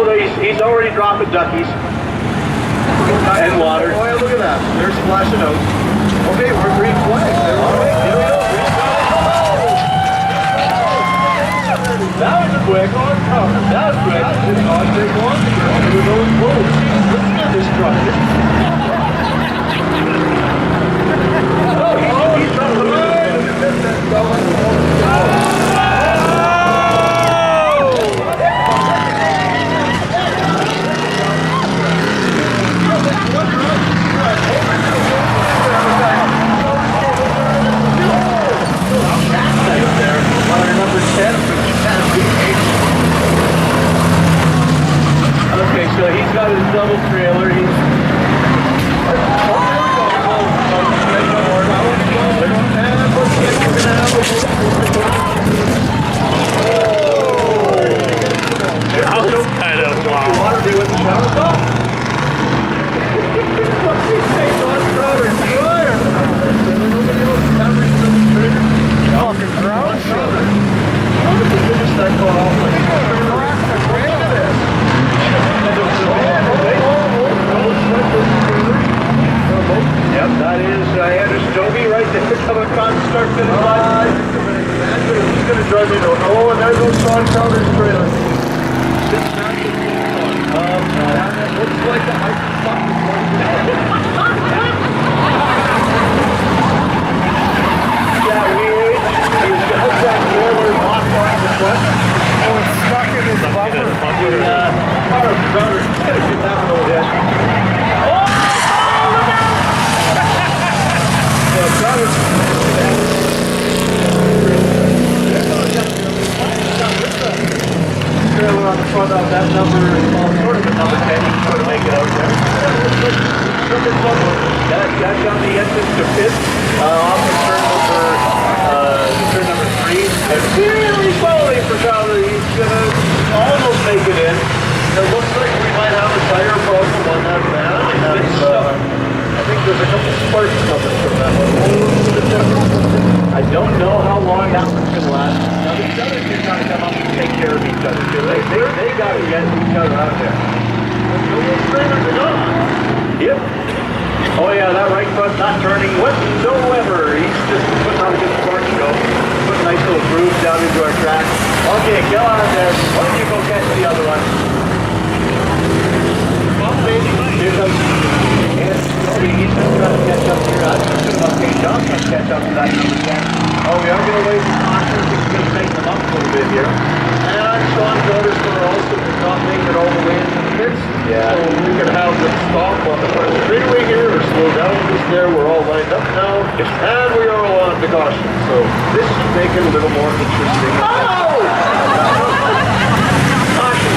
Oh, he's already dropping duckies. And water. Oh, yeah, look at that. They're splashing out. Okay, we're green flag. All right, here we go. That was a quick on cover. That was quick. I'll take one. Here we go. Whoa, listen to this truck. He's on the line. Okay, so he's got his double trailer. That was kind of wow. Water do with the shower stop? Fucking ground. Yep, that is Anders Dobie right there. Coming across the start finish line. He's going to drive me to, oh, and there goes Sean Crowder's trailer. Looks like the Yeah, weird. He's got that trailer locked on the front. Oh, it's stuck in his bumper. Crowder, he's got to get that one over there. Trailer on the front of that number, sort of a number 10, you can sort of make it out there. That's got the entrance to pit, off the turn number 3. And really slowly for Crowder, he's gonna almost make it in. It looks like we might have a tire problem on that van. I think there's a couple sparks coming from that one. I don't know how long that one's going to last. Now, these other two got to come up and take care of each other, too. They got to get each other out there. Yep. Oh, yeah, that right front's not turning whatsoever. He's just putting on a good spark show. Putting a nice little groove down into our track. Okay, get on there. Why don't you go catch the other one? Here comes he's just trying to catch up here. I'm just going to take John to catch up to that number 10. Oh, we are going to wait for caution. We're going to take them up a little bit here. And Sean Crowder's going to also not make it all the way into the pits. Yeah. So we can have them stop on the first straightaway here or slow down just there. We're all lined up now. And we are all on the caution. So this should make it a little more interesting. Oh! Caution.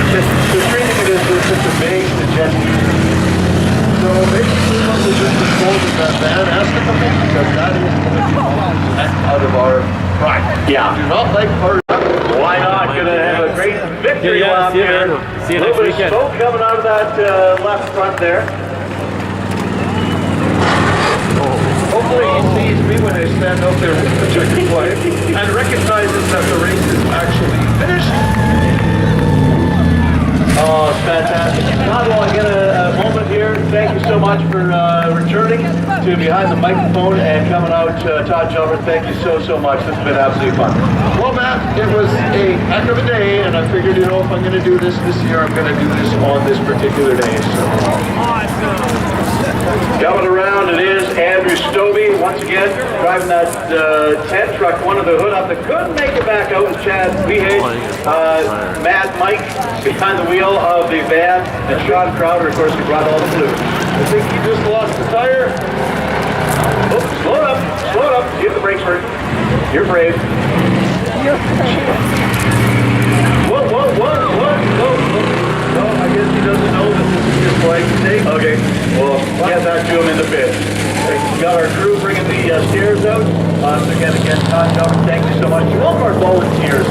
The treating it as just a big suggestion. So basically what we just told is that van has to come in because that is going to be out of our pride. Yeah. Do not like our... Why not? Gonna have a great victory lap see you, here. man. See you A little next bit of weekend. smoke coming out of that left front there. Hopefully he sees me when I stand out there with the checkered flag and recognizes that the race is actually finished. Oh, it's fantastic. Todd, while I get a moment here, thank you so much for returning to behind the microphone and coming out. Todd Gilbert, thank you so much. This has been absolutely fun. Well, Matt, it was a heck of a day, and I figured, you know, if I'm going to do this year, I'm going to do this on this particular day. So. Coming around, it is Andrew Stobie, once again, driving that 10 truck. One of the hood up that couldn't make it back out was Chad Wehage. Mad Mike behind the wheel of the van, and Sean Crowder, of course, who brought all the blue. I think he just lost the tire. Oh, slow it up. Give the brakes first. You're brave. Whoa. No, I guess he doesn't know that this is just like today. Okay, well, get back to him in the pit. We got our crew bringing the stairs out. So again, Todd Gilbert, thank you so much. To all of our volunteers,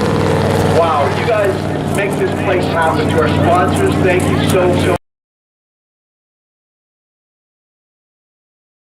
wow, you guys make this place happen. To our sponsors, thank you so